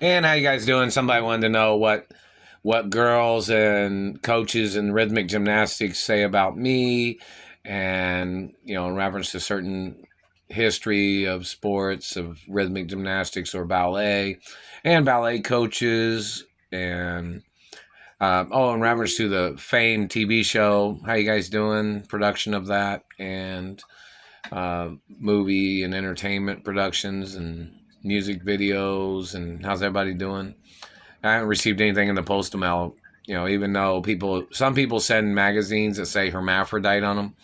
And how you guys doing? Somebody wanted to know what girls and coaches in rhythmic gymnastics say about me, and in reference to certain history of sports of rhythmic gymnastics or ballet, and ballet coaches, and in reference to the famed TV show. How you guys doing? Production of that and movie and entertainment productions and music videos, and how's everybody doing? I haven't received anything in the postal mail. Even though some people send magazines that say hermaphrodite on them.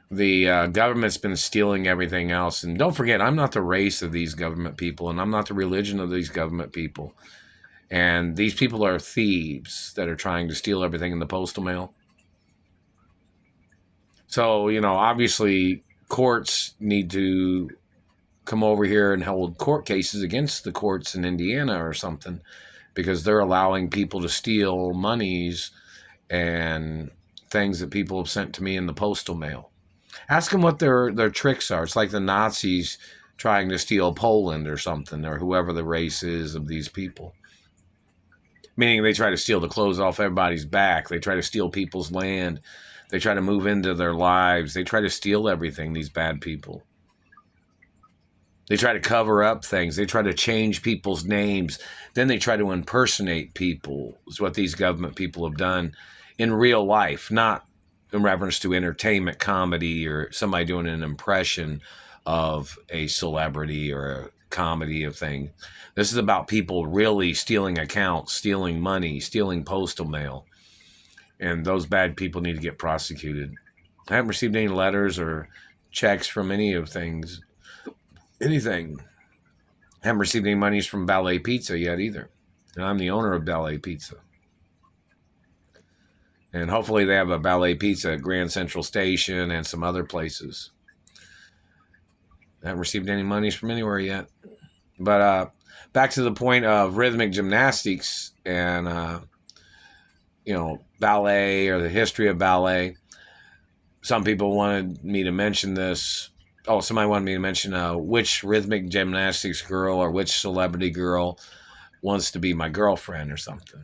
The government's been stealing everything else. And don't forget, I'm not the race of these government people, and I'm not the religion of these government people. And these people are thieves that are trying to steal everything in the postal mail. So, obviously, courts need to come over here and hold court cases against the courts in Indiana or something, because they're allowing people to steal monies and things that people have sent to me in the postal mail. Ask them what their tricks are. It's like the Nazis trying to steal Poland or something, or whoever the race is of these people. Meaning they try to steal the clothes off everybody's back. They try to steal people's land. They try to move into their lives. They try to steal everything, these bad people. They try to cover up things. They try to change people's names. Then they try to impersonate people, is what these government people have done in real life, not in reference to entertainment comedy or somebody doing an impression of a celebrity or a comedy of thing. This is about people really stealing accounts, stealing money, stealing postal mail. And those bad people need to get prosecuted. I haven't received any letters or checks from any of things. Anything. I haven't received any monies from Ballet Pizza yet either. And I'm the owner of Ballet Pizza. And hopefully they have a Ballet Pizza at Grand Central Station and some other places. I haven't received any monies from anywhere yet. But back to the point of rhythmic gymnastics and, ballet or the history of ballet. Some people wanted me to mention this. Oh, somebody wanted me to mention which rhythmic gymnastics girl or which celebrity girl wants to be my girlfriend or something.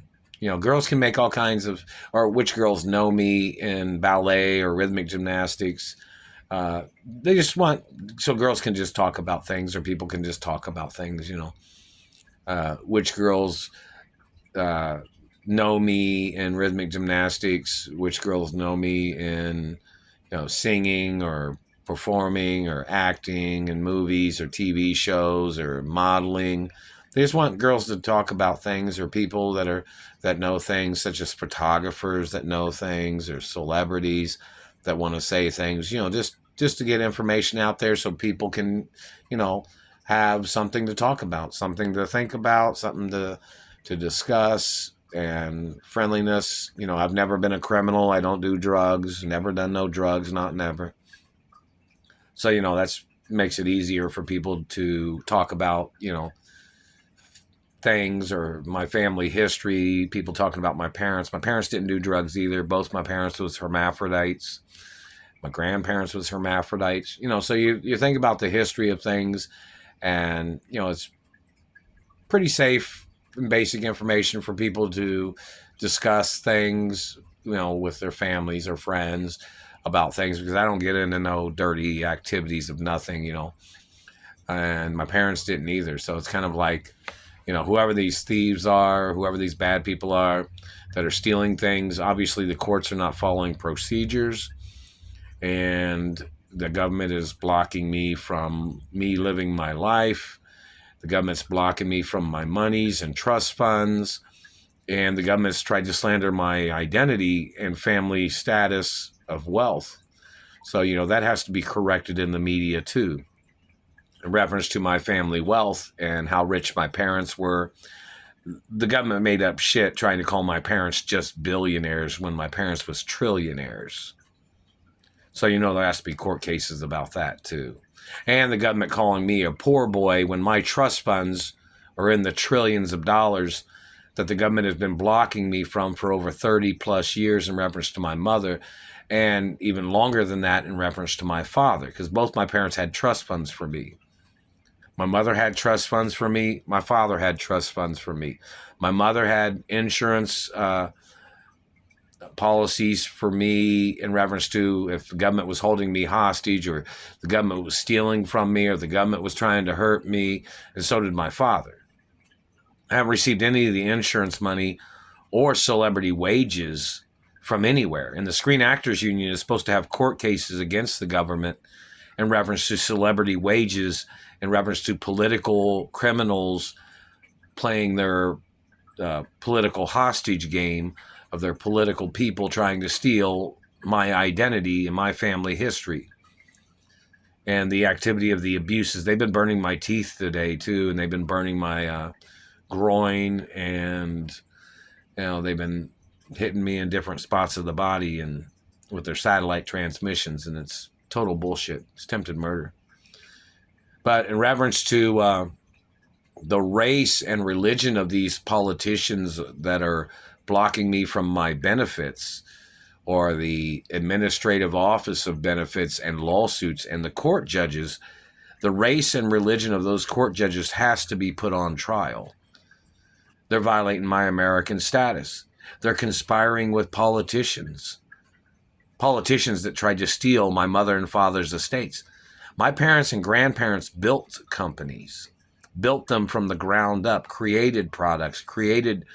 Girls can make all kinds of, or which girls know me in ballet or rhythmic gymnastics. They just want, so girls can just talk about things, or people can just talk about things, which girls know me in rhythmic gymnastics, which girls know me in, singing or performing or acting in movies or TV shows or modeling. They just want girls to talk about things, or people that know things, such as photographers that know things, or celebrities that want to say things, just to get information out there so people can, have something to talk about, something to think about, something to discuss, and friendliness. I've never been a criminal. I don't do drugs, never done no drugs, not never. So, that's makes it easier for people to talk about, things, or my family history, people talking about my parents. My parents didn't do drugs either. Both my parents was hermaphrodites. My grandparents was hermaphrodites. So you think about the history of things, and, it's pretty safe and basic information for people to discuss things, with their families or friends about things, because I don't get into no dirty activities of nothing, and my parents didn't either. So it's kind of like, whoever these thieves are, whoever these bad people are that are stealing things, obviously the courts are not following procedures, and the government is blocking me from me living my life. The government's blocking me from my monies and trust funds, and the government's tried to slander my identity and family status of wealth. So, that has to be corrected in the media too, in reference to my family wealth and how rich my parents were. The government made up shit trying to call my parents just billionaires when my parents was trillionaires. So, there has to be court cases about that too. And the government calling me a poor boy when my trust funds are in the trillions of dollars that the government has been blocking me from for over 30 plus years in reference to my mother, and even longer than that in reference to my father, because both my parents had trust funds for me. My mother had trust funds for me. My father had trust funds for me. My mother had insurance policies for me in reference to if the government was holding me hostage, or the government was stealing from me, or the government was trying to hurt me, and so did my father. I haven't received any of the insurance money or celebrity wages from anywhere. And the Screen Actors Union is supposed to have court cases against the government in reference to celebrity wages, in reference to political criminals playing their political hostage game of their political people trying to steal my identity and my family history. And the activity of the abuses. They've been burning my teeth today too, and they've been burning my groin, and they've been hitting me in different spots of the body and with their satellite transmissions, and it's total bullshit. It's attempted murder. But in reference to the race and religion of these politicians that are blocking me from my benefits, or the administrative office of benefits and lawsuits, and the court judges, the race and religion of those court judges has to be put on trial. They're violating my American status. They're conspiring with politicians that tried to steal my mother and father's estates. My parents and grandparents built companies, built them from the ground up, created products, created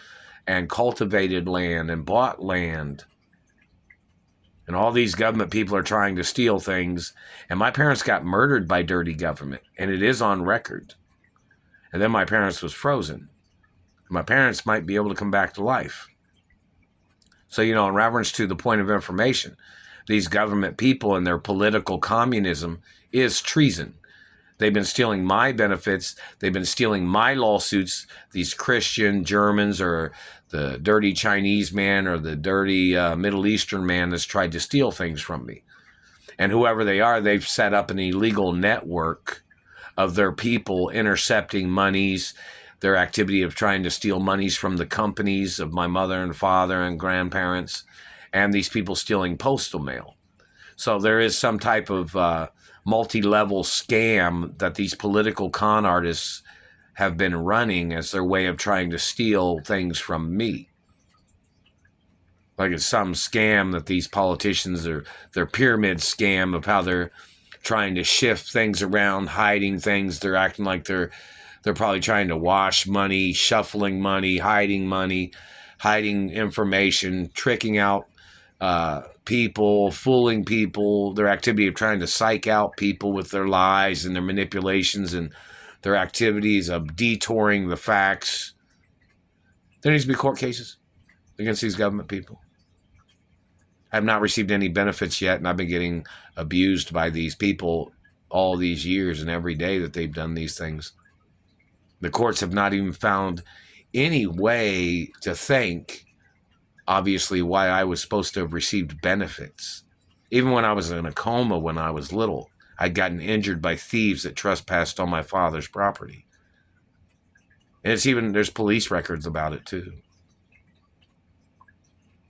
and cultivated land and bought land. And all these government people are trying to steal things. And my parents got murdered by dirty government, and it is on record. And then my parents was frozen. My parents might be able to come back to life. So, in reference to the point of information, these government people and their political communism is treason. They've been stealing my benefits. They've been stealing my lawsuits. These Christian Germans, or the dirty Chinese man, or the dirty Middle Eastern man that's tried to steal things from me. And whoever they are, they've set up an illegal network of their people intercepting monies, their activity of trying to steal monies from the companies of my mother and father and grandparents, and these people stealing postal mail. So there is some type of multi-level scam that these political con artists have been running as their way of trying to steal things from me. Like it's some scam that these politicians are, their pyramid scam of how they're trying to shift things around, hiding things. They're acting like they're probably trying to wash money, shuffling money, hiding information, tricking out people, fooling people, their activity of trying to psych out people with their lies and their manipulations, and their activities of detouring the facts. There needs to be court cases against these government people. I have not received any benefits yet, and I've been getting abused by these people all these years and every day that they've done these things. The courts have not even found any way to think, obviously, why I was supposed to have received benefits. Even when I was in a coma when I was little, I'd gotten injured by thieves that trespassed on my father's property. And there's police records about it too.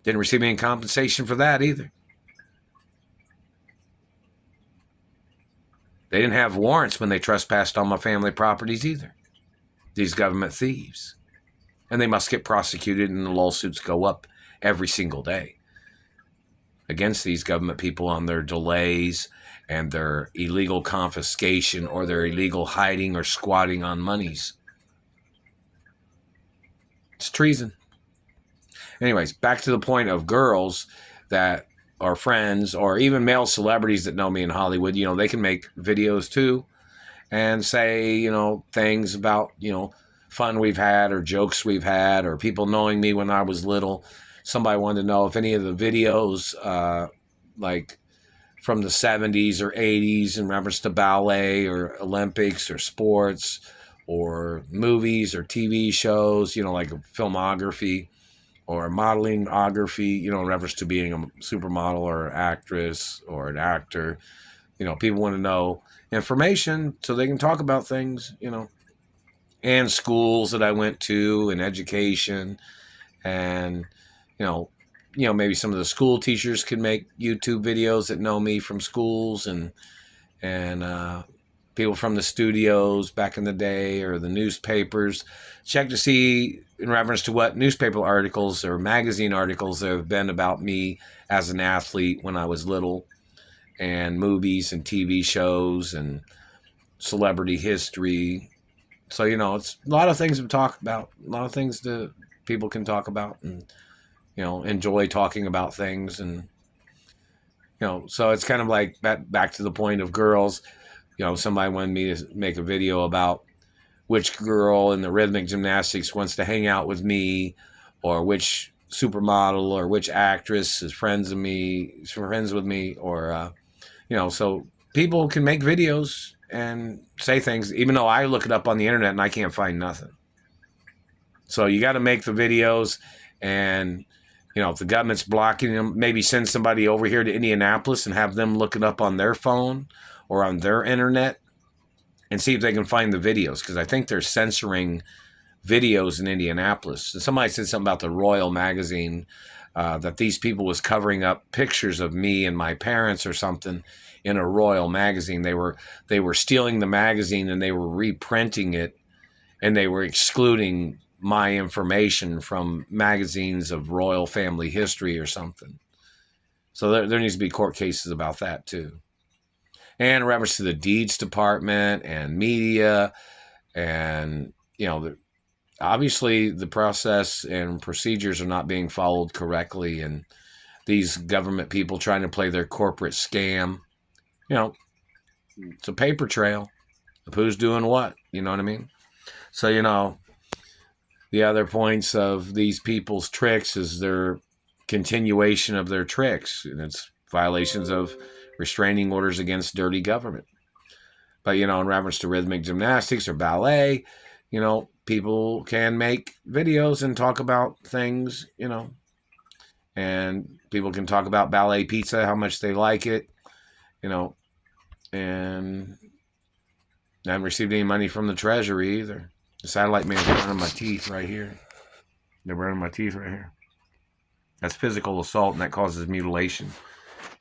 Didn't receive any compensation for that either. They didn't have warrants when they trespassed on my family properties either. These government thieves. And they must get prosecuted, and the lawsuits go up every single day against these government people on their delays and their illegal confiscation, or their illegal hiding or squatting on monies. It's treason. Anyways, back to the point of girls that are friends, or even male celebrities that know me in Hollywood. They can make videos too and say, things about, fun we've had, or jokes we've had, or people knowing me when I was little. Somebody wanted to know if any of the videos, like from the 70s or 80s in reference to ballet or Olympics or sports or movies or TV shows, like a filmography or modelingography, in reference to being a supermodel or actress or an actor. People want to know information so they can talk about things, and schools that I went to, and education, and, maybe some of the school teachers can make YouTube videos that know me from schools, and people from the studios back in the day or the newspapers. Check to see in reference to what newspaper articles or magazine articles there have been about me as an athlete when I was little, and movies and TV shows and celebrity history. So, it's a lot of things to talk about, a lot of things that people can talk about and, enjoy talking about things. And, so it's kind of like back to the point of girls. Somebody wanted me to make a video about which girl in the rhythmic gymnastics wants to hang out with me, or which supermodel or which actress is friends with me, or, so people can make videos and say things, even though I look it up on the internet and I can't find nothing. So you got to make the videos, and, if the government's blocking them, maybe send somebody over here to Indianapolis and have them look it up on their phone or on their internet and see if they can find the videos, because I think they're censoring videos in Indianapolis. And somebody said something about the Royal magazine, that these people was covering up pictures of me and my parents or something in a Royal magazine. They were stealing the magazine and they were reprinting it, and they were excluding my information from magazines of royal family history or something. So there needs to be court cases about that too. And in reference to the deeds department and media, and, obviously the process and procedures are not being followed correctly, and these government people trying to play their corporate scam, it's a paper trail of who's doing what, you know what I mean? So, the other points of these people's tricks is their continuation of their tricks, and it's violations of restraining orders against dirty government. But, in reference to rhythmic gymnastics or ballet, people can make videos and talk about things, and people can talk about ballet pizza, how much they like it, and I haven't received any money from the Treasury either. The satellite man's burning my teeth right here. They're burning my teeth right here. That's physical assault, and that causes mutilation,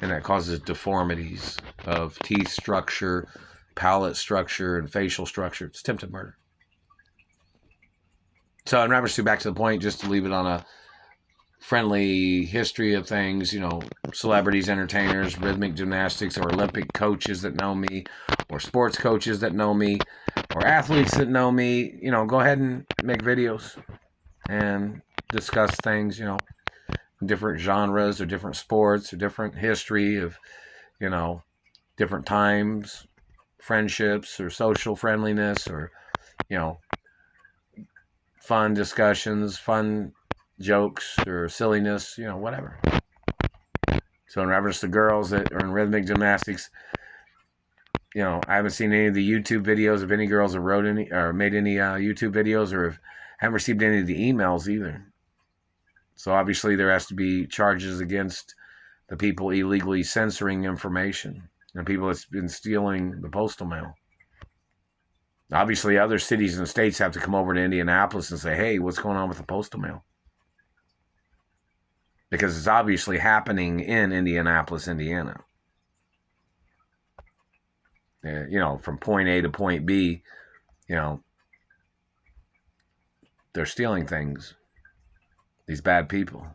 and that causes deformities of teeth structure, palate structure, and facial structure. It's attempted murder. So in reference to, back to the point, just to leave it on a friendly history of things, celebrities, entertainers, rhythmic gymnastics, or Olympic coaches that know me, or sports coaches that know me, or athletes that know me, go ahead and make videos and discuss things, different genres or different sports or different history of, different times, friendships or social friendliness, or, fun discussions, fun jokes or silliness, whatever. So in reference to girls that are in rhythmic gymnastics, I haven't seen any of the YouTube videos of any girls that wrote any or made any YouTube videos, or haven't received any of the emails either. So obviously there has to be charges against the people illegally censoring information and people that's been stealing the postal mail. Obviously other cities and states have to come over to Indianapolis and say, hey, what's going on with the postal mail? Because it's obviously happening in Indianapolis, Indiana. From point A to point B, they're stealing things. These bad people.